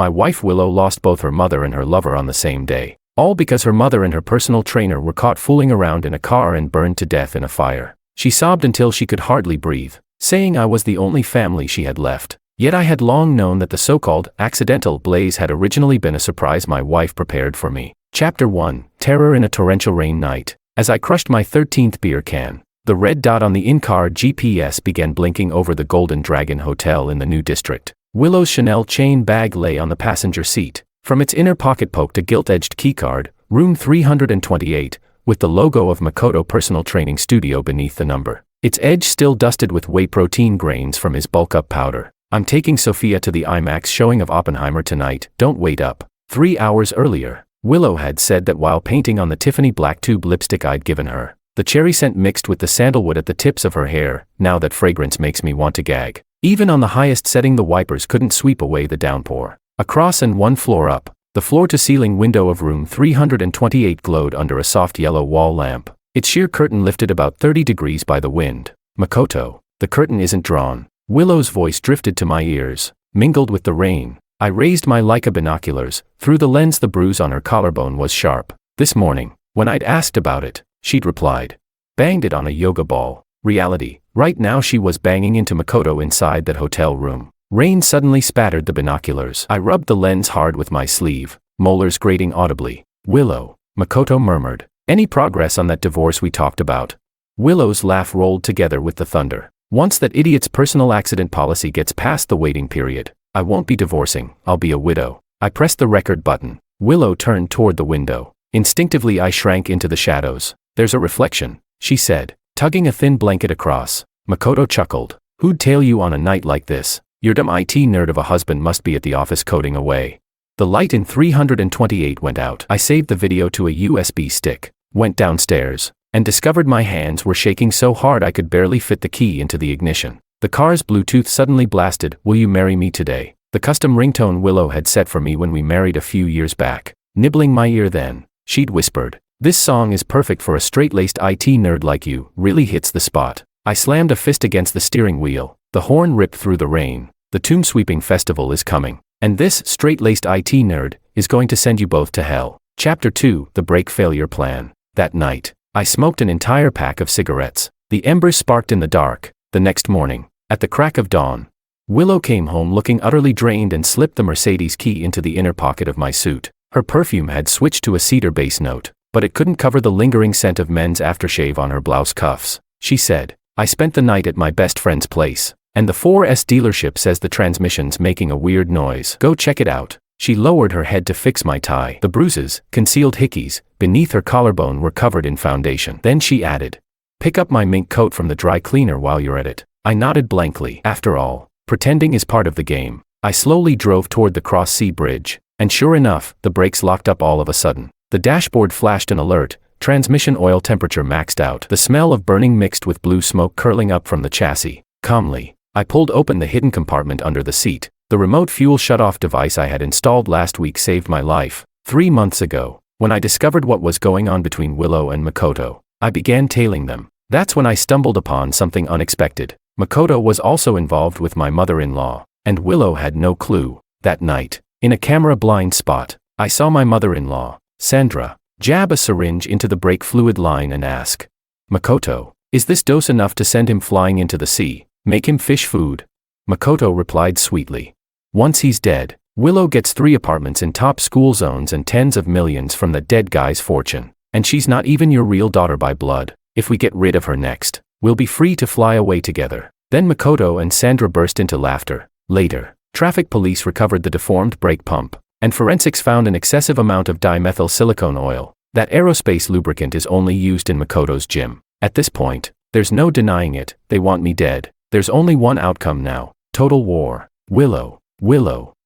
My wife Willow lost both her mother and her lover on the same day. All because her mother and her personal trainer were caught fooling around in a car and burned to death in a fire. She sobbed until she could hardly breathe, saying I was the only family she had left. Yet I had long known that the so-called accidental blaze had originally been a surprise my wife prepared for me. Chapter 1. Terror in a Torrential Rain Night. As I crushed my 13th beer can, the red dot on the in-car GPS began blinking over the Golden Dragon Hotel in the New District. Willow's Chanel chain bag lay on the passenger seat. From its inner pocket poked a gilt-edged keycard, room 328, with the logo of Makoto Personal Training Studio beneath the number. Its edge still dusted with whey protein grains from his bulk-up powder. I'm taking Sophia to the IMAX showing of Oppenheimer tonight, don't wait up. 3 hours earlier, Willow had said that while painting on the Tiffany black tube lipstick I'd given her, the cherry scent mixed with the sandalwood at the tips of her hair, now that fragrance makes me want to gag. Even on the highest setting the wipers couldn't sweep away the downpour. Across and 1 floor up, the floor-to-ceiling window of room 328 glowed under a soft yellow wall lamp, its sheer curtain lifted about 30 degrees by the wind. Makoto, the curtain isn't drawn. Willow's voice drifted to my ears, mingled with the rain. I raised my Leica binoculars. Through the lens the bruise on her collarbone was sharp. This morning, when I'd asked about it, she'd replied, banged it on a yoga ball. Reality, right now she was banging into Makoto inside that hotel room. Rain suddenly spattered the binoculars. I rubbed the lens hard with my sleeve, molars grating audibly. Willow, Makoto murmured. Any progress on that divorce we talked about? Willow's laugh rolled together with the thunder. Once that idiot's personal accident policy gets past the waiting period, I won't be divorcing, I'll be a widow. I pressed the record button. Willow turned toward the window. Instinctively I shrank into the shadows. There's a reflection, she said, tugging a thin blanket across. Makoto chuckled. Who'd tail you on a night like this? Your dumb IT nerd of a husband must be at the office coding away. The light in 328 went out. I saved the video to a USB stick, went downstairs, and discovered my hands were shaking so hard I could barely fit the key into the ignition. The car's Bluetooth suddenly blasted, "Will you marry me today?" The custom ringtone Willow had set for me when we married a few years back. Nibbling my ear then, she'd whispered, "This song is perfect for a straight-laced IT nerd like you, really hits the spot." I slammed a fist against the steering wheel. The horn ripped through the rain. The tomb-sweeping festival is coming. And this straight-laced IT nerd is going to send you both to hell. Chapter 2. The Brake Failure Plan. That night, I smoked an entire pack of cigarettes. The embers sparked in the dark. The next morning, at the crack of dawn, Willow came home looking utterly drained and slipped the Mercedes key into the inner pocket of my suit. Her perfume had switched to a cedar base note, but it couldn't cover the lingering scent of men's aftershave on her blouse cuffs. She said, "I spent the night at my best friend's place, and the 4S dealership says the transmission's making a weird noise. Go check it out." She lowered her head to fix my tie. The bruises, concealed hickeys, beneath her collarbone were covered in foundation. Then she added, "Pick up my mink coat from the dry cleaner while you're at it." I nodded blankly. After all, pretending is part of the game. I slowly drove toward the Cross-Sea Bridge, and sure enough, the brakes locked up all of a sudden. The dashboard flashed an alert. Transmission oil temperature maxed out. The smell of burning mixed with blue smoke curling up from the chassis. Calmly, I pulled open the hidden compartment under the seat. The remote fuel shutoff device I had installed last week saved my life. 3 months ago, when I discovered what was going on between Willow and Makoto, I began tailing them. That's when I stumbled upon something unexpected. Makoto was also involved with my mother-in-law, and Willow had no clue. That night, in a camera blind spot, I saw my mother-in-law, Sandra, jab a syringe into the brake fluid line and ask, "Makoto, is this dose enough to send him flying into the sea, make him fish food?" Makoto replied sweetly, "Once he's dead, Willow gets 3 apartments in top school zones and tens of millions from the dead guy's fortune. And she's not even your real daughter by blood. If we get rid of her next, we'll be free to fly away together." Then Makoto and Sandra burst into laughter. Later, traffic police recovered the deformed brake pump, and forensics found an excessive amount of dimethyl silicone oil. That aerospace lubricant is only used in Makoto's gym. At this point, there's no denying it, they want me dead. There's only one outcome now, total war. Willow,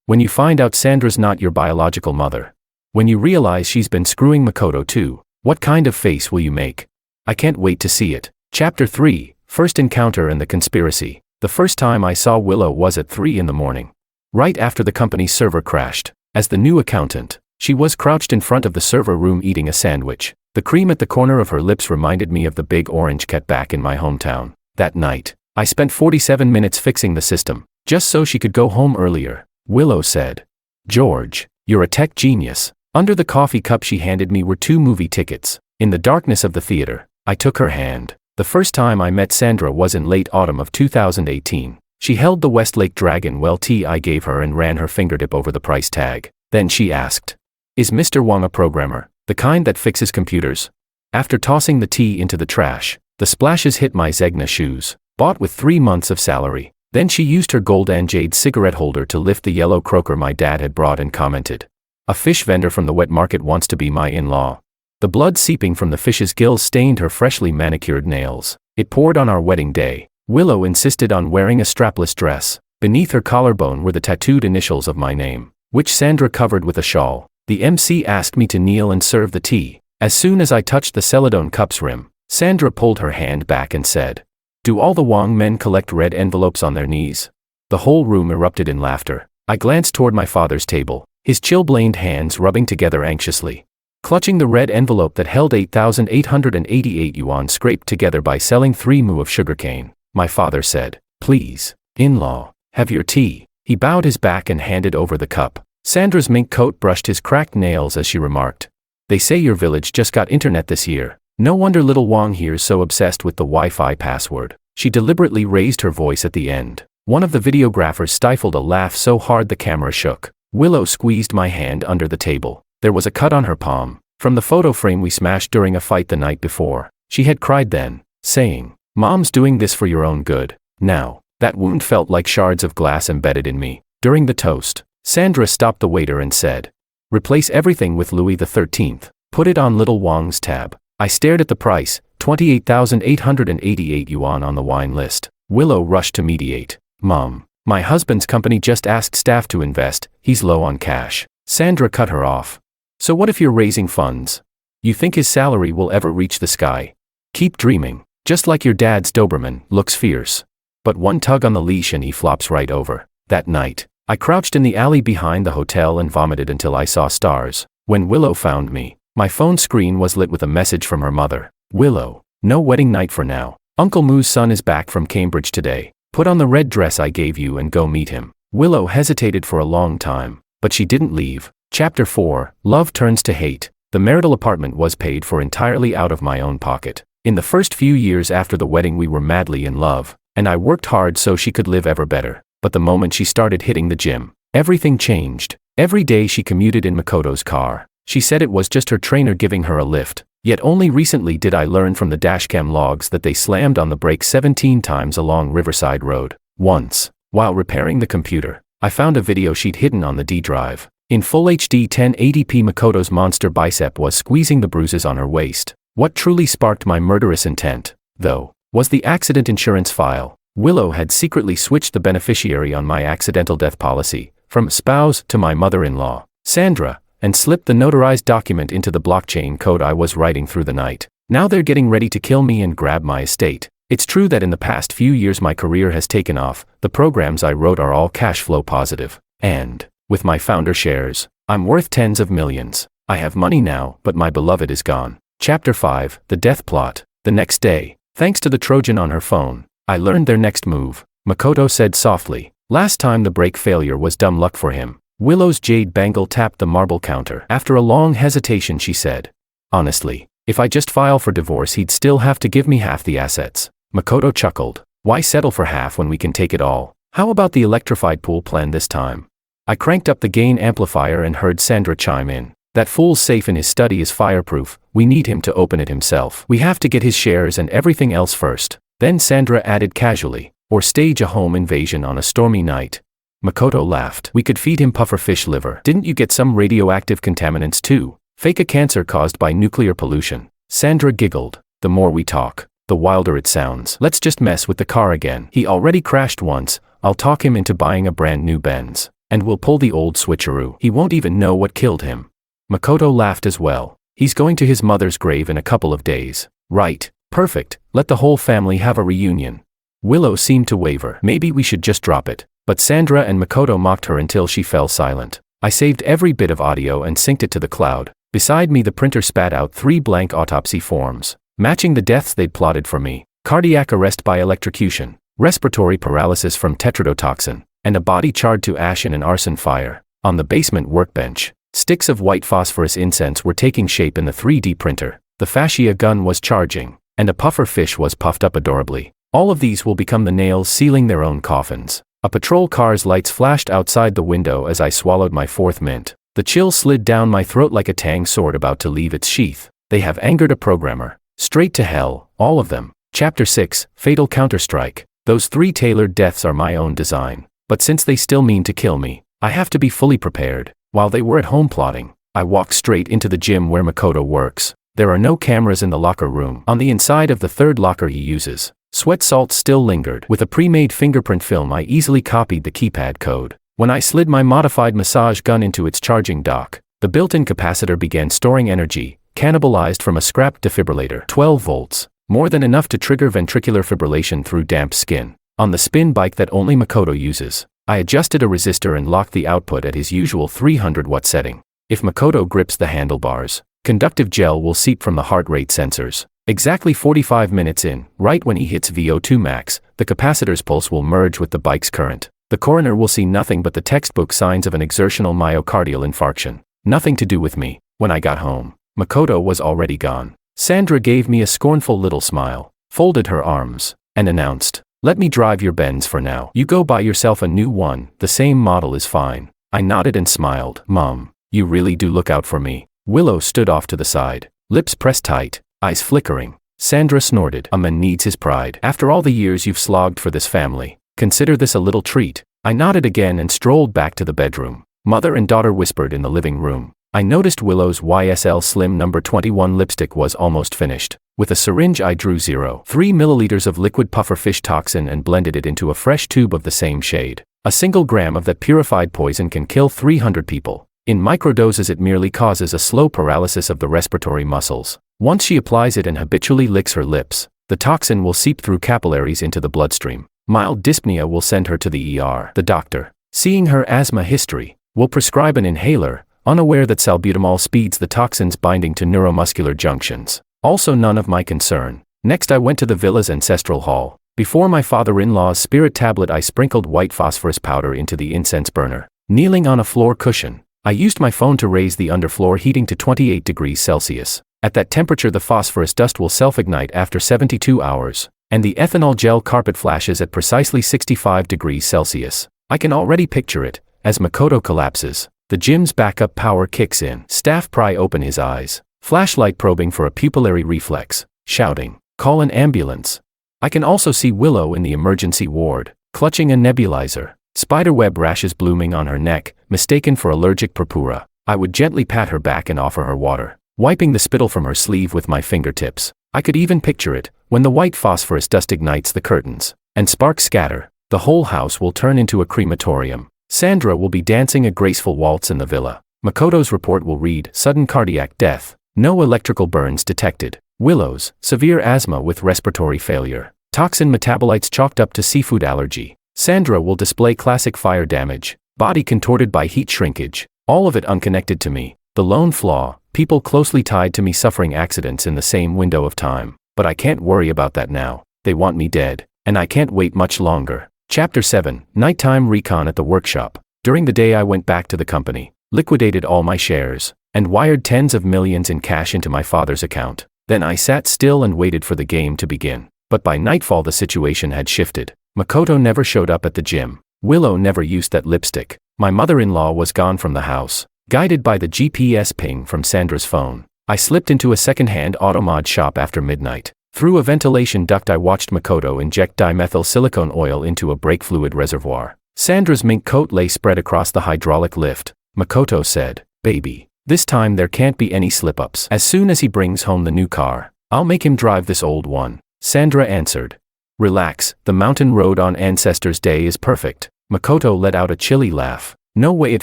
when you find out Sandra's not your biological mother, when you realize she's been screwing Makoto too, what kind of face will you make? I can't wait to see it. Chapter 3. First Encounter and the Conspiracy. The first time I saw Willow was at 3 in the morning. Right after the company's server crashed. As the new accountant, she was crouched in front of the server room eating a sandwich. The cream at the corner of her lips reminded me of the big orange cat back in my hometown. That night, I spent 47 minutes fixing the system, just so she could go home earlier. Willow said, George, you're a tech genius. Under the coffee cup she handed me were 2 movie tickets. In the darkness of the theater, I took her hand. The first time I met Sandra was in late autumn of 2018. She held the Westlake Dragon Well tea I gave her and ran her fingertip over the price tag. Then she asked, "Is Mr. Wong a programmer, the kind that fixes computers?" After tossing the tea into the trash, the splashes hit my Zegna shoes, bought with 3 months of salary. Then she used her gold and jade cigarette holder to lift the yellow croaker my dad had brought and commented, "A fish vendor from the wet market wants to be my in-law." The blood seeping from the fish's gills stained her freshly manicured nails. It poured on our wedding day. Willow insisted on wearing a strapless dress. Beneath her collarbone were the tattooed initials of my name, which Sandra covered with a shawl. The MC asked me to kneel and serve the tea. As soon as I touched the Celadon cup's rim, Sandra pulled her hand back and said, "Do all the Wong men collect red envelopes on their knees?" The whole room erupted in laughter. I glanced toward my father's table, his chilblained hands rubbing together anxiously. Clutching the red envelope that held 8,888 yuan scraped together by selling 3 mu of sugarcane, my father said, "Please, in-law, have your tea." He bowed his back and handed over the cup. Sandra's mink coat brushed his cracked nails as she remarked, "They say your village just got internet this year. No wonder little Wong here's so obsessed with the Wi-Fi password." She deliberately raised her voice at the end. One of the videographers stifled a laugh so hard the camera shook. Willow squeezed my hand under the table. There was a cut on her palm, from the photo frame we smashed during a fight the night before. She had cried then, saying, "Mom's doing this for your own good." Now, that wound felt like shards of glass embedded in me. During the toast, Sandra stopped the waiter and said, "Replace everything with Louis XIII. Put it on little Wong's tab." I stared at the price, 28,888 yuan on the wine list. Willow rushed to mediate. "Mom, my husband's company just asked staff to invest, he's low on cash." Sandra cut her off. "So what if you're raising funds? You think his salary will ever reach the sky? Keep dreaming. Just like your dad's Doberman, looks fierce. But one tug on the leash and he flops right over." That night, I crouched in the alley behind the hotel and vomited until I saw stars. When Willow found me, my phone screen was lit with a message from her mother. "Willow, no wedding night for now. Uncle Moo's son is back from Cambridge today. Put on the red dress I gave you and go meet him." Willow hesitated for a long time, but she didn't leave. Chapter 4, Love Turns to Hate. The marital apartment was paid for entirely out of my own pocket. In the first few years after the wedding we were madly in love, and I worked hard so she could live ever better. But the moment she started hitting the gym, everything changed. Every day she commuted in Makoto's car. She said it was just her trainer giving her a lift. Yet only recently did I learn from the dashcam logs that they slammed on the brake 17 times along Riverside Road. Once, while repairing the computer, I found a video she'd hidden on the D drive. In full HD 1080p, Makoto's monster bicep was squeezing the bruises on her waist. What truly sparked my murderous intent, though, was the accident insurance file. Willow had secretly switched the beneficiary on my accidental death policy, from spouse to my mother-in-law, Sandra, and slipped the notarized document into the blockchain code I was writing through the night. Now they're getting ready to kill me and grab my estate. It's true that in the past few years my career has taken off. The programs I wrote are all cash flow positive. And, with my founder shares, I'm worth tens of millions. I have money now, but my beloved is gone. Chapter 5, The Death Plot. The next day, thanks to the Trojan on her phone, I learned their next move. Makoto said softly, "Last time the brake failure was dumb luck for him." Willow's jade bangle tapped the marble counter. After a long hesitation she said, "Honestly, if I just file for divorce he'd still have to give me half the assets." Makoto chuckled. "Why settle for half when we can take it all? How about the electrified pool plan this time?" I cranked up the gain amplifier and heard Sandra chime in. "That fool's safe in his study is fireproof. We need him to open it himself. We have to get his shares and everything else first." Then Sandra added casually, "Or stage a home invasion on a stormy night." Makoto laughed. "We could feed him pufferfish liver." "Didn't you get some radioactive contaminants too? Fake a cancer caused by nuclear pollution?" Sandra giggled. "The more we talk, the wilder it sounds. Let's just mess with the car again. He already crashed once. I'll talk him into buying a brand new Benz. And we'll pull the old switcheroo. He won't even know what killed him." Makoto laughed as well. "He's going to his mother's grave in a couple of days." "Right. Perfect. Let the whole family have a reunion." Willow seemed to waver. "Maybe we should just drop it." But Sandra and Makoto mocked her until she fell silent. I saved every bit of audio and synced it to the cloud. Beside me the printer spat out 3 blank autopsy forms, matching the deaths they'd plotted for me. Cardiac arrest by electrocution, respiratory paralysis from tetrodotoxin, and a body charred to ash in an arson fire. On the basement workbench, sticks of white phosphorus incense were taking shape in the 3D printer, the fascia gun was charging, and a puffer fish was puffed up adorably. All of these will become the nails sealing their own coffins. A patrol car's lights flashed outside the window as I swallowed my fourth mint. The chill slid down my throat like a tang sword about to leave its sheath. They have angered a programmer. Straight to hell, all of them. Chapter 6, Fatal Counter-Strike. Those 3 tailored deaths are my own design. But since they still mean to kill me, I have to be fully prepared. While they were at home plotting, I walked straight into the gym where Makoto works. There are no cameras in the locker room. On the inside of the third locker he uses, sweat salts still lingered. With a pre-made fingerprint film I easily copied the keypad code. When I slid my modified massage gun into its charging dock, the built-in capacitor began storing energy, cannibalized from a scrapped defibrillator. 12 volts, more than enough to trigger ventricular fibrillation through damp skin. On the spin bike that only Makoto uses, I adjusted a resistor and locked the output at his usual 300 watt setting. If Makoto grips the handlebars, conductive gel will seep from the heart rate sensors. Exactly 45 minutes in, right when he hits VO2 max, the capacitor's pulse will merge with the bike's current. The coroner will see nothing but the textbook signs of an exertional myocardial infarction. Nothing to do with me. When I got home, Makoto was already gone. Sandra gave me a scornful little smile, folded her arms, and announced, "Let me drive your Benz for now. You go buy yourself a new one, the same model is fine." I nodded and smiled. "Mom, you really do look out for me." Willow stood off to the side, lips pressed tight, eyes flickering. Sandra snorted. "A man needs his pride. After all the years you've slogged for this family, consider this a little treat." I nodded again and strolled back to the bedroom. Mother and daughter whispered in the living room. I noticed Willow's YSL Slim No. 21 lipstick was almost finished. With a syringe I drew 0.3 milliliters of liquid pufferfish toxin and blended it into a fresh tube of the same shade. A single gram of that purified poison can kill 300 people. In microdoses it merely causes a slow paralysis of the respiratory muscles. Once she applies it and habitually licks her lips, the toxin will seep through capillaries into the bloodstream. Mild dyspnea will send her to the ER. The doctor, seeing her asthma history, will prescribe an inhaler, unaware that salbutamol speeds the toxin's binding to neuromuscular junctions. Also none of my concern. Next I went to the villa's ancestral hall. Before my father-in-law's spirit tablet I sprinkled white phosphorus powder into the incense burner. Kneeling on a floor cushion, I used my phone to raise the underfloor heating to 28 degrees Celsius. At that temperature the phosphorus dust will self-ignite after 72 hours. And the ethanol gel carpet flashes at precisely 65 degrees Celsius. I can already picture it. As Makoto collapses, the gym's backup power kicks in. Staff pry open his eyes, flashlight probing for a pupillary reflex, shouting, "Call an ambulance." I can also see Willow in the emergency ward, clutching a nebulizer, spiderweb rashes blooming on her neck, mistaken for allergic purpura. I would gently pat her back and offer her water, wiping the spittle from her sleeve with my fingertips. I could even picture it. When the white phosphorus dust ignites the curtains, and sparks scatter, the whole house will turn into a crematorium. Sandra will be dancing a graceful waltz in the villa. Makoto's report will read, sudden cardiac death, no electrical burns detected. Willow's, severe asthma with respiratory failure, toxin metabolites chalked up to seafood allergy. Sandra will display classic fire damage, body contorted by heat shrinkage, all of it unconnected to me. The lone flaw, people closely tied to me suffering accidents in the same window of time. But I can't worry about that now. They want me dead, and I can't wait much longer. Chapter 7, Nighttime Recon at the Workshop. During the day I went back to the company, liquidated all my shares, and wired tens of millions in cash into my father's account. Then I sat still and waited for the game to begin. But by nightfall the situation had shifted. Makoto never showed up at the gym. Willow never used that lipstick. My mother-in-law was gone from the house. Guided by the GPS ping from Sandra's phone, I slipped into a second-hand automod shop after midnight. Through a ventilation duct I watched Makoto inject dimethyl silicone oil into a brake fluid reservoir. Sandra's mink coat lay spread across the hydraulic lift. Makoto said, "Baby, this time there can't be any slip-ups. As soon as he brings home the new car, I'll make him drive this old one." Sandra answered, "Relax, the mountain road on Ancestors' Day is perfect." Makoto let out a chilly laugh. "No way it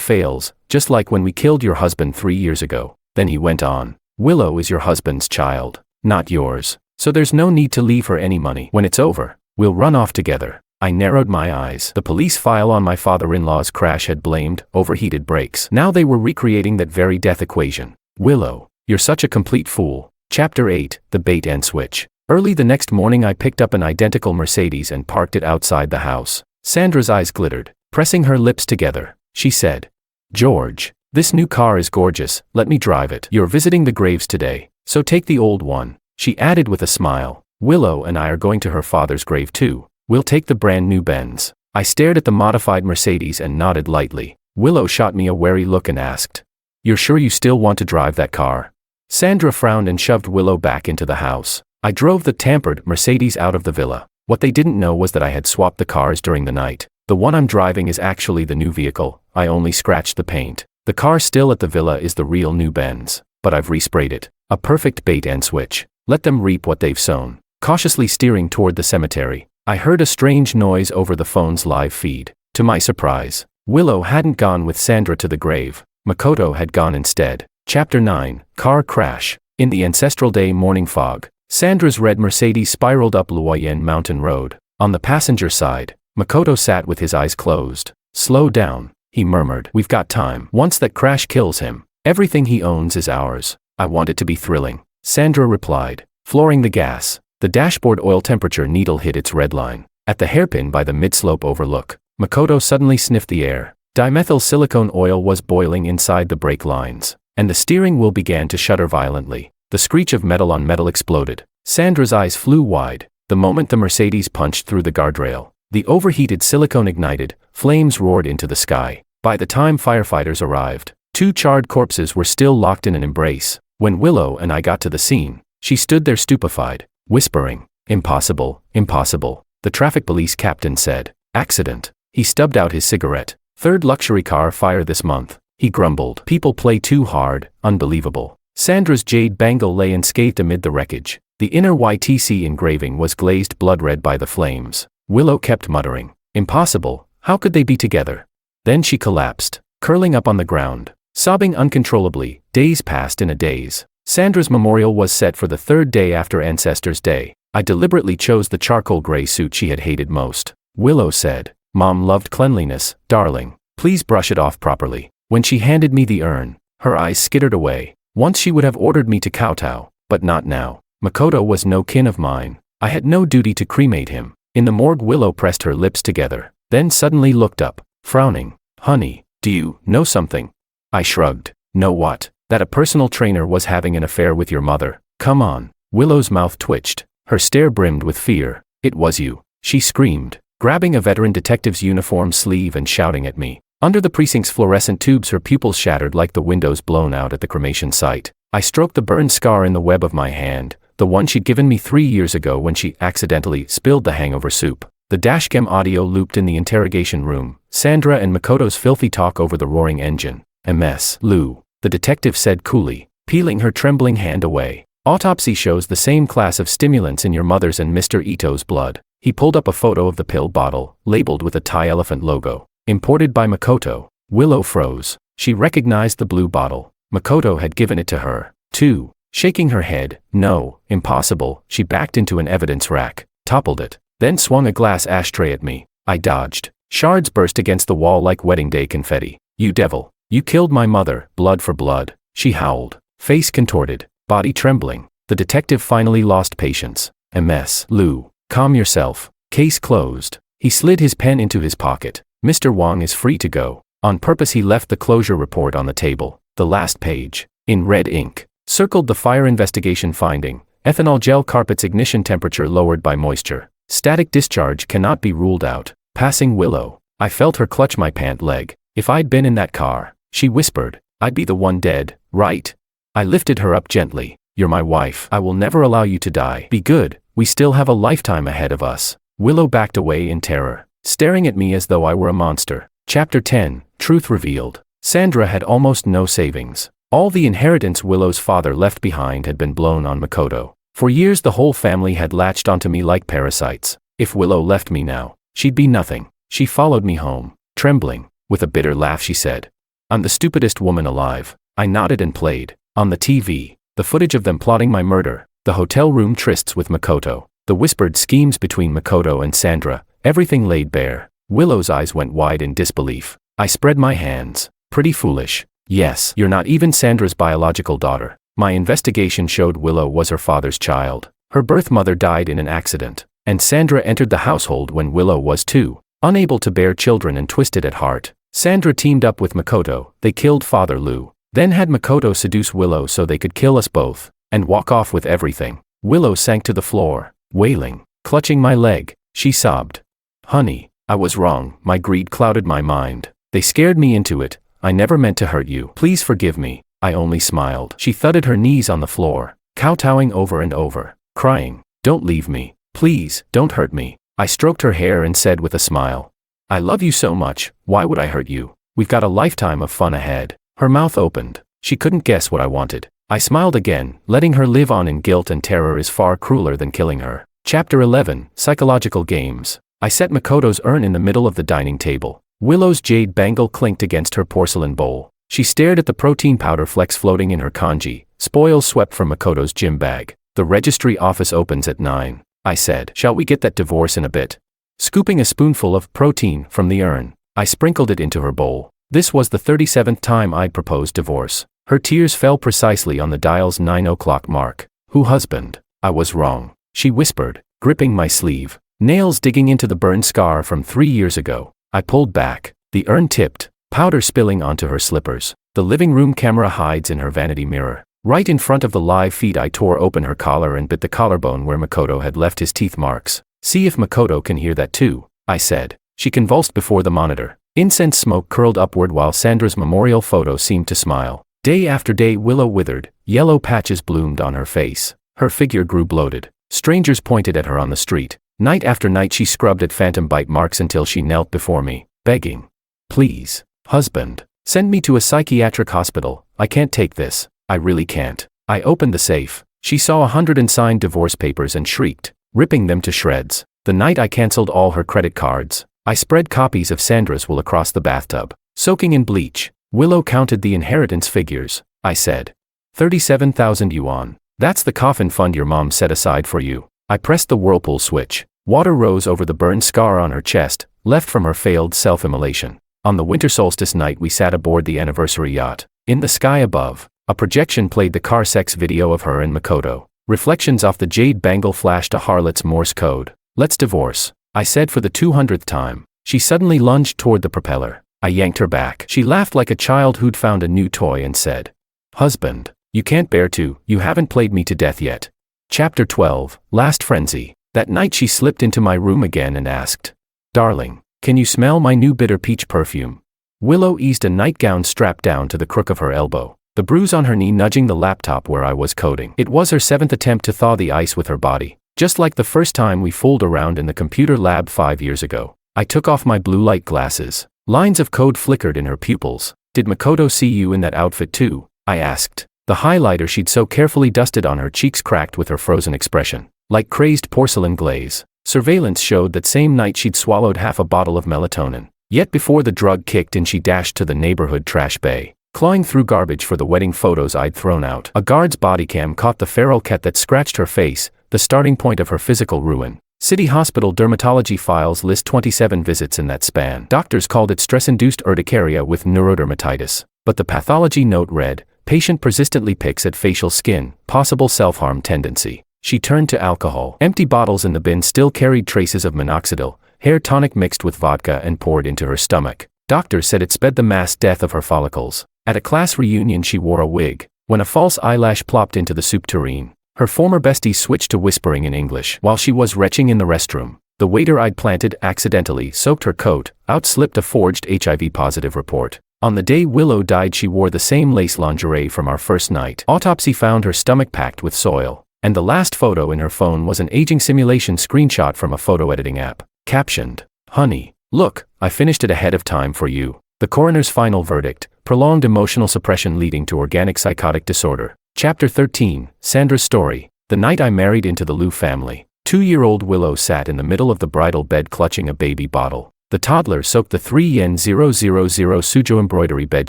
fails, just like when we killed your husband 3 years ago." Then he went on, "Willow is your husband's child, not yours. So there's no need to leave her any money. When it's over, we'll run off together." I narrowed my eyes. The police file on my father-in-law's crash had blamed overheated brakes. Now they were recreating that very death equation. "Willow, you're such a complete fool." Chapter 8, The Bait and Switch. Early the next morning I picked up an identical Mercedes and parked it outside the house. Sandra's eyes glittered. Pressing her lips together, she said, George, this new car is gorgeous, let me drive it. You're visiting the graves today, so take the old one, she added with a smile. Willow and I are going to her father's grave too. We'll take the brand new Benz. I stared at the modified Mercedes and nodded lightly. Willow shot me a wary look and asked, "You're sure you still want to drive that car?" Sandra frowned and shoved Willow back into the house. I drove the tampered Mercedes out of the villa. What they didn't know was that I had swapped the cars during the night. The one I'm driving is actually the new vehicle. I only scratched the paint. The car still at the villa is the real new Benz, but I've resprayed it. A perfect bait and switch. Let them reap what they've sown. Cautiously steering toward the cemetery, I heard a strange noise over the phone's live feed. To my surprise, Willow hadn't gone with Sandra to the grave. Makoto had gone instead. Chapter 9, Car Crash. In the ancestral day morning fog, Sandra's red Mercedes spiraled up Luoyang Mountain Road. On the passenger side, Makoto sat with his eyes closed. "Slow down," he murmured. "We've got time. Once that crash kills him, everything he owns is ours." "I want it to be thrilling," Sandra replied, flooring the gas. The dashboard oil temperature needle hit its red line. At the hairpin by the mid-slope overlook, Makoto suddenly sniffed the air. Dimethyl silicone oil was boiling inside the brake lines, and the steering wheel began to shudder violently. The screech of metal on metal exploded. Sandra's eyes flew wide. The moment the Mercedes punched through the guardrail, the overheated silicone ignited, flames roared into the sky. By the time firefighters arrived, 2 charred corpses were still locked in an embrace. When Willow and I got to the scene, she stood there stupefied, whispering, "Impossible, impossible." The traffic police captain said, "Accident." He stubbed out his cigarette. "Third luxury car fire this month," he grumbled. "People play too hard, unbelievable." Sandra's jade bangle lay unscathed amid the wreckage. The inner YTC engraving was glazed blood red by the flames. Willow kept muttering, "Impossible, how could they be together?" Then she collapsed, curling up on the ground, sobbing uncontrollably. Days passed in a daze. Sandra's memorial was set for the 3rd day after Ancestors' Day. I deliberately chose the charcoal gray suit she had hated most. Willow said, "Mom loved cleanliness, darling. Please brush it off properly." When she handed me the urn, her eyes skittered away. Once she would have ordered me to kowtow, but not now. Makoto was no kin of mine. I had no duty to cremate him. In the morgue, Willow pressed her lips together, then suddenly looked up, frowning. "Honey, do you know something?" I shrugged. "Know what?" "That a personal trainer was having an affair with your mother." "Come on." Willow's mouth twitched. Her stare brimmed with fear. "It was you," she screamed, grabbing a veteran detective's uniform sleeve and shouting at me. Under the precinct's fluorescent tubes, her pupils shattered like the windows blown out at the cremation site. I stroked the burned scar in the web of my hand, the one she'd given me 3 years ago when she accidentally spilled the hangover soup. The dashcam audio looped in the interrogation room. Sandra and Makoto's filthy talk over the roaring engine. "MS, Lou," the detective said coolly, peeling her trembling hand away. "Autopsy shows the same class of stimulants in your mother's and Mr. Ito's blood." He pulled up a photo of the pill bottle, labeled with a Thai elephant logo. "Imported by Makoto." Willow froze. She recognized the blue bottle. Makoto had given it to her, too. Shaking her head, "No, impossible," she backed into an evidence rack, toppled it, then swung a glass ashtray at me. I dodged. Shards burst against the wall like wedding day confetti. "You devil. You killed my mother, blood for blood," she howled, face contorted, body trembling. The detective finally lost patience. "MS, Lou, calm yourself. Case closed." He slid his pen into his pocket. "Mr. Wong is free to go." On purpose he left the closure report on the table. The last page, in red ink, circled the fire investigation finding. Ethanol gel carpet's ignition temperature lowered by moisture. Static discharge cannot be ruled out. Passing Willow. I felt her clutch my pant leg. "If I'd been in that car," she whispered, "I'd be the one dead, right?" I lifted her up gently. "You're my wife. I will never allow you to die. Be good. We still have a lifetime ahead of us." Willow backed away in terror, staring at me as though I were a monster. Chapter 10, Truth Revealed. Sandra had almost no savings. All the inheritance Willow's father left behind had been blown on Makoto. For years the whole family had latched onto me like parasites. If Willow left me now, she'd be nothing. She followed me home, trembling. With a bitter laugh she said, "I'm the stupidest woman alive." I nodded and played. On the TV, the footage of them plotting my murder, the hotel room trysts with Makoto, the whispered schemes between Makoto and Sandra, everything laid bare. Willow's eyes went wide in disbelief. I spread my hands. "Pretty foolish." "Yes, you're not even Sandra's biological daughter. My investigation showed Willow was her father's child. Her birth mother died in an accident, and Sandra entered the household when Willow was 2, unable to bear children and twisted at heart." Sandra teamed up with Makoto, they killed Father Lou. Then had Makoto seduce Willow so they could kill us both, and walk off with everything. Willow sank to the floor, wailing. Clutching my leg, she sobbed. Honey, I was wrong, my greed clouded my mind. They scared me into it, I never meant to hurt you. Please forgive me, I only smiled. She thudded her knees on the floor, kowtowing over and over, crying, don't leave me, please, don't hurt me. I stroked her hair and said with a smile, I love you so much, why would I hurt you? We've got a lifetime of fun ahead. Her mouth opened, she couldn't guess what I wanted. I smiled again, letting her live on in guilt and terror is far crueler than killing her. Chapter 11, Psychological Games. I set Makoto's urn in the middle of the dining table. Willow's jade bangle clinked against her porcelain bowl. She stared at the protein powder flecks floating in her kanji, spoils swept from Makoto's gym bag. The registry office opens at 9. I said, shall we get that divorce in a bit? Scooping a spoonful of protein from the urn, I sprinkled it into her bowl. This was the 37th time I'd proposed divorce. Her tears fell precisely on the dial's 9 o'clock mark. Who husband? I was wrong, she whispered, gripping my sleeve, nails digging into the burn scar from 3 years ago. I pulled back. The urn tipped, powder spilling onto her slippers. The living room camera hides in her vanity mirror. Right in front of the live feed I tore open her collar and bit the collarbone where Makoto had left his teeth marks. See if Makoto can hear that too, I said. She convulsed before the monitor. Incense smoke curled upward while Sandra's memorial photo seemed to smile. Day after day Willow withered, yellow patches bloomed on her face. Her figure grew bloated. Strangers pointed at her on the street. Night after night she scrubbed at phantom bite marks until she knelt before me, begging. Please, husband, send me to a psychiatric hospital, I can't take this, I really can't. I opened the safe. She saw 100 unsigned divorce papers and shrieked, ripping them to shreds. The night I canceled all her credit cards, I spread copies of Sandra's will across the bathtub, soaking in bleach. Willow counted the inheritance figures. I said, 37,000 yuan. That's the coffin fund your mom set aside for you. I pressed the whirlpool switch. Water rose over the burn scar on her chest, left from her failed self-immolation. On the winter solstice night we sat aboard the anniversary yacht. In the sky above, a projection played the car sex video of her and Makoto. Reflections off the jade bangle flashed a harlot's Morse code. Let's divorce, I said for the 200th time. She suddenly lunged toward the propeller. I yanked her back. She laughed like a child who'd found a new toy and said, husband, you can't bear to, you haven't played me to death yet. Chapter 12, Last Frenzy. That night she slipped into my room again and asked, darling, can you smell my new bitter peach perfume? Willow eased a nightgown strapped down to the crook of her elbow, the bruise on her knee nudging the laptop where I was coding. It was her 7th attempt to thaw the ice with her body, just like the first time we fooled around in the computer lab 5 years ago. I took off my blue light glasses. Lines of code flickered in her pupils. Did Makoto see you in that outfit too? I asked. The highlighter she'd so carefully dusted on her cheeks cracked with her frozen expression, like crazed porcelain glaze. Surveillance showed that same night she'd swallowed half a bottle of melatonin. Yet before the drug kicked in she dashed to the neighborhood trash bay, clawing through garbage for the wedding photos I'd thrown out. A guard's body cam caught the feral cat that scratched her face, the starting point of her physical ruin. City Hospital dermatology files list 27 visits in that span. Doctors called it stress-induced urticaria with neurodermatitis, but the pathology note read, patient persistently picks at facial skin, possible self-harm tendency. She turned to alcohol. Empty bottles in the bin still carried traces of minoxidil, hair tonic mixed with vodka and poured into her stomach. Doctors said it sped the mass death of her follicles. At a class reunion she wore a wig. When a false eyelash plopped into the soup tureen, her former bestie switched to whispering in English while she was retching in the restroom. The waiter I'd planted accidentally soaked her coat, out slipped a forged HIV-positive report. On the day Willow died she wore the same lace lingerie from our first night. Autopsy found her stomach packed with soil, and the last photo in her phone was an aging simulation screenshot from a photo editing app. Captioned, honey, look, I finished it ahead of time for you. The coroner's final verdict, prolonged emotional suppression leading to organic psychotic disorder. Chapter 13, Sandra's Story. The night I married into the Liu family, 2-year-old Willow sat in the middle of the bridal bed clutching a baby bottle. The toddler soaked the 3 yen 000 Suzhou embroidery bed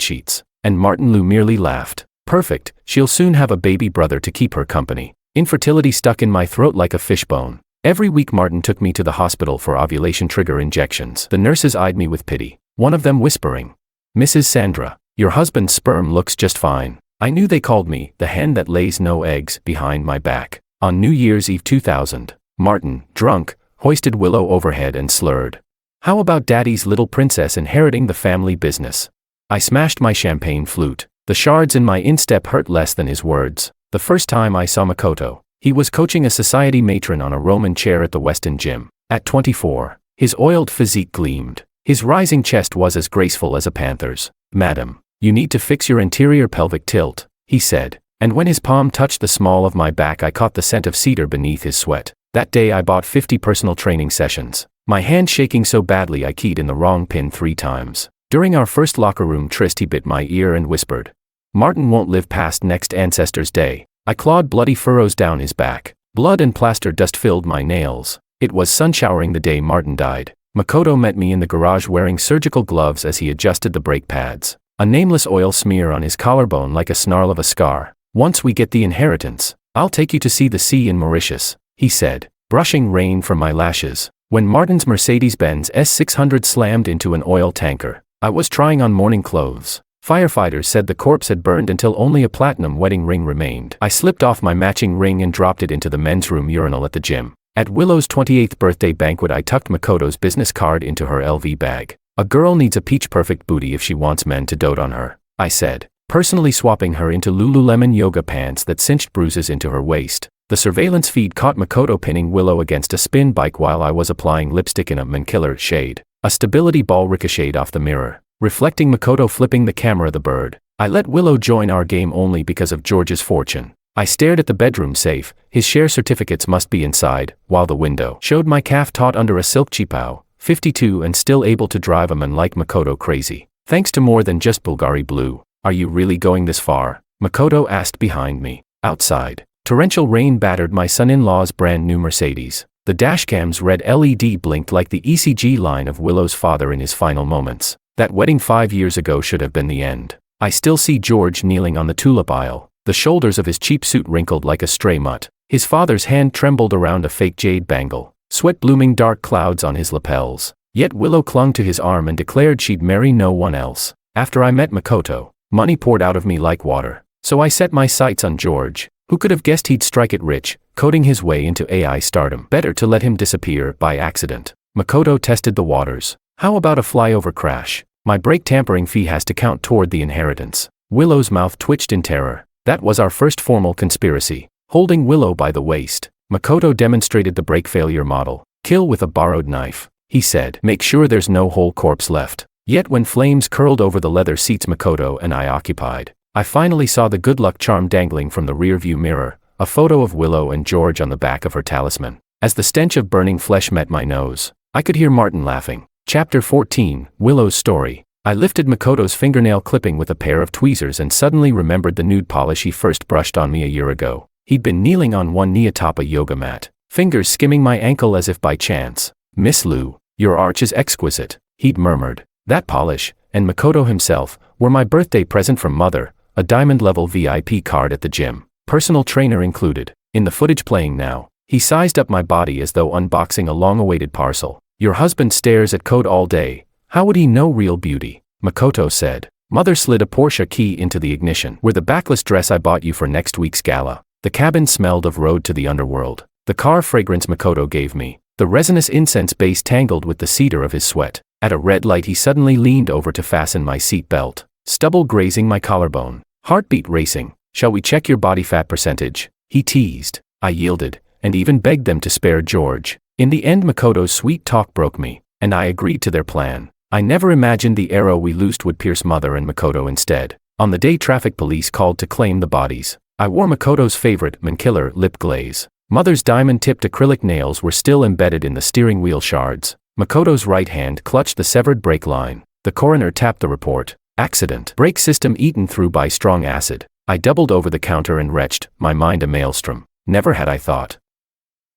sheets, and Martin Liu merely laughed. Perfect, she'll soon have a baby brother to keep her company. Infertility stuck in my throat like a fishbone. Every week Martin took me to the hospital for ovulation trigger injections. The nurses eyed me with pity, one of them whispering, Mrs. Sandra, your husband's sperm looks just fine. I knew they called me the hen that lays no eggs behind my back. On New Year's Eve 2000, Martin, drunk, hoisted Willow overhead and slurred, How about Daddy's little princess inheriting the family business? I smashed my champagne flute. The shards in my instep hurt less than his words. The first time I saw Makoto, he was coaching a society matron on a Roman chair at the Weston gym. At 24, his oiled physique gleamed. His rising chest was as graceful as a panther's. "Madam, you need to fix your anterior pelvic tilt," he said. And when his palm touched the small of my back, I caught the scent of cedar beneath his sweat. That day I bought 50 personal training sessions. My hand shaking so badly I keyed in the wrong pin 3 times. During our first locker room tryst he bit my ear and whispered, "Martin won't live past next Ancestors' Day." I clawed bloody furrows down his back. Blood and plaster dust filled my nails. It was sun showering the day Martin died. Makoto met me in the garage wearing surgical gloves as he adjusted the brake pads. A nameless oil smear on his collarbone like a snarl of a scar. "Once we get the inheritance, I'll take you to see the sea in Mauritius," he said, brushing rain from my lashes. When Martin's Mercedes-Benz S600 slammed into an oil tanker, I was trying on morning clothes. Firefighters said the corpse had burned until only a platinum wedding ring remained. I slipped off my matching ring and dropped it into the men's room urinal at the gym. At Willow's 28th birthday banquet I tucked Makoto's business card into her LV bag. "A girl needs a peach-perfect booty if she wants men to dote on her," I said, personally swapping her into Lululemon yoga pants that cinched bruises into her waist. The surveillance feed caught Makoto pinning Willow against a spin bike while I was applying lipstick in a mankiller shade. A stability ball ricocheted off the mirror, reflecting Makoto flipping the camera the bird. I let Willow join our game only because of George's fortune. I stared at the bedroom safe, his share certificates must be inside, while the window showed my calf taut under a silk cheapao, 52 and still able to drive a man like Makoto crazy. Thanks to more than just Bulgari Blue. "Are you really going this far?" Makoto asked behind me. Outside, torrential rain battered my son-in-law's brand new Mercedes. The dashcam's red LED blinked like the ECG line of Willow's father in his final moments. That wedding 5 years ago should have been the end. I still see George kneeling on the tulip aisle, the shoulders of his cheap suit wrinkled like a stray mutt. His father's hand trembled around a fake jade bangle, sweat blooming dark clouds on his lapels. Yet Willow clung to his arm and declared she'd marry no one else. After I met Makoto, money poured out of me like water. So I set my sights on George. Who could have guessed he'd strike it rich, coding his way into AI stardom? Better to let him disappear by accident. Makoto tested the waters. "How about a flyover crash? My brake tampering fee has to count toward the inheritance." Willow's mouth twitched in terror. That was our first formal conspiracy. Holding Willow by the waist, Makoto demonstrated the brake failure model. "Kill with a borrowed knife," he said. "Make sure there's no whole corpse left." Yet when flames curled over the leather seats Makoto and I occupied, I finally saw the good luck charm dangling from the rearview mirror, a photo of Willow and George on the back of her talisman. As the stench of burning flesh met my nose, I could hear Martin laughing. Chapter 14, Willow's Story. I lifted Makoto's fingernail clipping with a pair of tweezers and suddenly remembered the nude polish he first brushed on me a year ago. He'd been kneeling on one knee atop a yoga mat, fingers skimming my ankle as if by chance. "Miss Lou, your arch is exquisite," he'd murmured. That polish, and Makoto himself, were my birthday present from Mother, a diamond-level VIP card at the gym, personal trainer included. In the footage playing now, he sized up my body as though unboxing a long-awaited parcel. "Your husband stares at code all day. How would he know real beauty?" Makoto said. Mother slid a Porsche key into the ignition. "We're the backless dress I bought you for next week's gala." The cabin smelled of road to the underworld. The car fragrance Makoto gave me, the resinous incense base tangled with the cedar of his sweat. At a red light he suddenly leaned over to fasten my seat belt, stubble grazing my collarbone, heartbeat racing. "Shall we check your body fat percentage?" he teased. I yielded, and even begged them to spare George. In the end Makoto's sweet talk broke me, and I agreed to their plan. I never imagined the arrow we loosed would pierce Mother and Makoto instead. On the day traffic police called to claim the bodies, I wore Makoto's favorite mankiller lip glaze. Mother's diamond-tipped acrylic nails were still embedded in the steering wheel shards. Makoto's right hand clutched the severed brake line. The coroner tapped the report. "Accident. Brake system eaten through by strong acid." I doubled over the counter and retched, my mind a maelstrom. Never had I thought.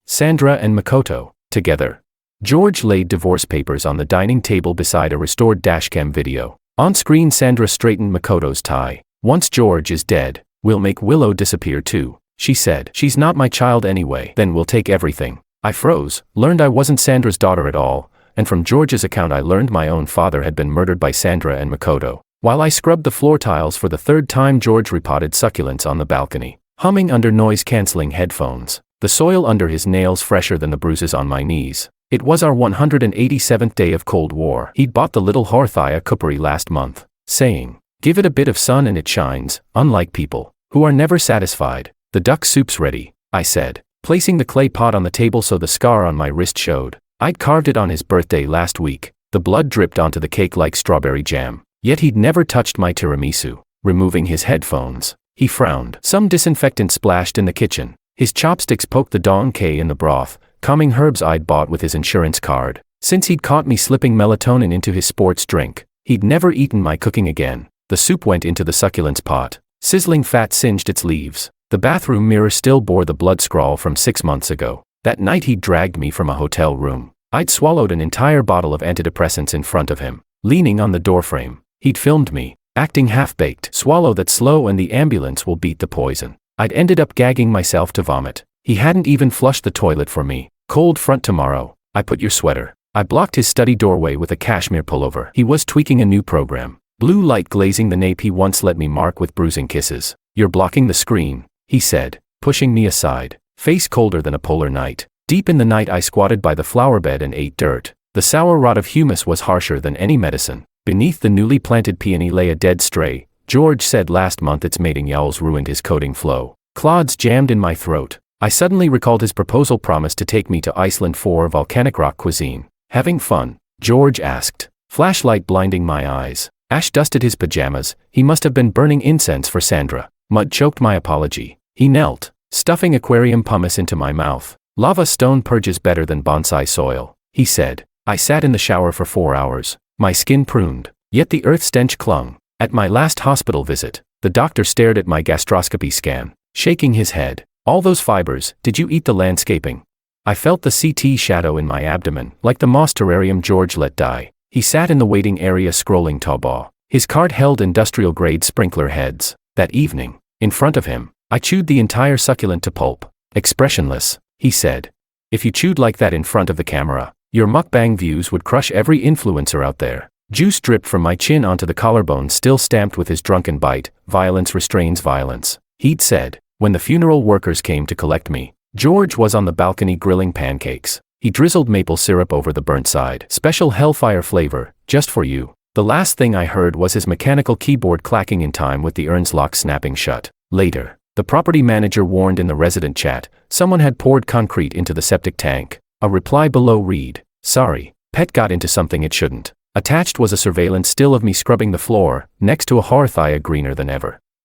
Sandra and Makoto, together. George laid divorce papers on the dining table beside a restored dashcam video. On screen Sandra straightened Makoto's tie. "Once George is dead, we'll make Willow disappear too," she said. "She's not my child anyway." "Then we'll take everything." I froze, learned I wasn't Sandra's daughter at all, and from George's account I learned my own father had been murdered by Sandra and Makoto. While I scrubbed the floor tiles for the third time George repotted succulents on the balcony, humming under noise-canceling headphones, the soil under his nails fresher than the bruises on my knees. It was our 187th day of Cold War. He'd bought the little Horthia cookery last month, saying, "Give it a bit of sun and it shines," unlike people, who are never satisfied. "The duck soup's ready," I said, placing the clay pot on the table so the scar on my wrist showed. I'd carved it on his birthday last week. The blood dripped onto the cake like strawberry jam. Yet he'd never touched my tiramisu. Removing his headphones, he frowned. Some disinfectant splashed in the kitchen. His chopsticks poked the donkey in the broth, calming herbs I'd bought with his insurance card. Since he'd caught me slipping melatonin into his sports drink, he'd never eaten my cooking again. The soup went into the succulents pot. Sizzling fat singed its leaves. The bathroom mirror still bore the blood scrawl from 6 months ago. That night he'd dragged me from a hotel room. I'd swallowed an entire bottle of antidepressants in front of him. Leaning on the doorframe, he'd filmed me, acting half-baked. "Swallow that slow and the ambulance will beat the poison." I'd ended up gagging myself to vomit. He hadn't even flushed the toilet for me. "Cold front tomorrow. I put your sweater." I blocked his study doorway with a cashmere pullover. He was tweaking a new program. Blue light glazing the nape he once let me mark with bruising kisses. "You're blocking the screen," he said, pushing me aside, face colder than a polar night. Deep in the night I squatted by the flower bed and ate dirt. The sour rot of humus was harsher than any medicine. Beneath the newly planted peony lay a dead stray. George said last month its mating yowls ruined his coding flow. Clods jammed in my throat. I suddenly recalled his proposal promise to take me to Iceland for volcanic rock cuisine. "Having fun?" George asked, flashlight blinding my eyes. Ash dusted his pajamas. He must have been burning incense for Sandra. Mud choked my apology. He knelt, stuffing aquarium pumice into my mouth. "Lava stone purges better than bonsai soil," he said. I sat in the shower for 4 hours. My skin pruned, yet the earth stench clung. At my last hospital visit, the doctor stared at my gastroscopy scan, shaking his head. "All those fibers, did you eat the landscaping?" I felt the CT shadow in my abdomen, like the moss terrarium George let die. He sat in the waiting area scrolling Taobao. His cart held industrial-grade sprinkler heads. That evening, in front of him, I chewed the entire succulent to pulp. "Expressionless," he said. "If you chewed like that in front of the camera, your mukbang views would crush every influencer out there." Juice dripped from my chin onto the collarbone, still stamped with his drunken bite. "Violence restrains violence," he'd said. When the funeral workers came to collect me, George was on the balcony grilling pancakes. He drizzled maple syrup over the burnt side. "Special hellfire flavor, just for you." The last thing I heard was his mechanical keyboard clacking in time with the urn's lock snapping shut. Later, the property manager warned in the resident chat, someone had poured concrete into the septic tank. A reply below read, "Sorry, pet got into something it shouldn't." Attached was a surveillance still of me scrubbing the floor, next to a Horthia greener than ever.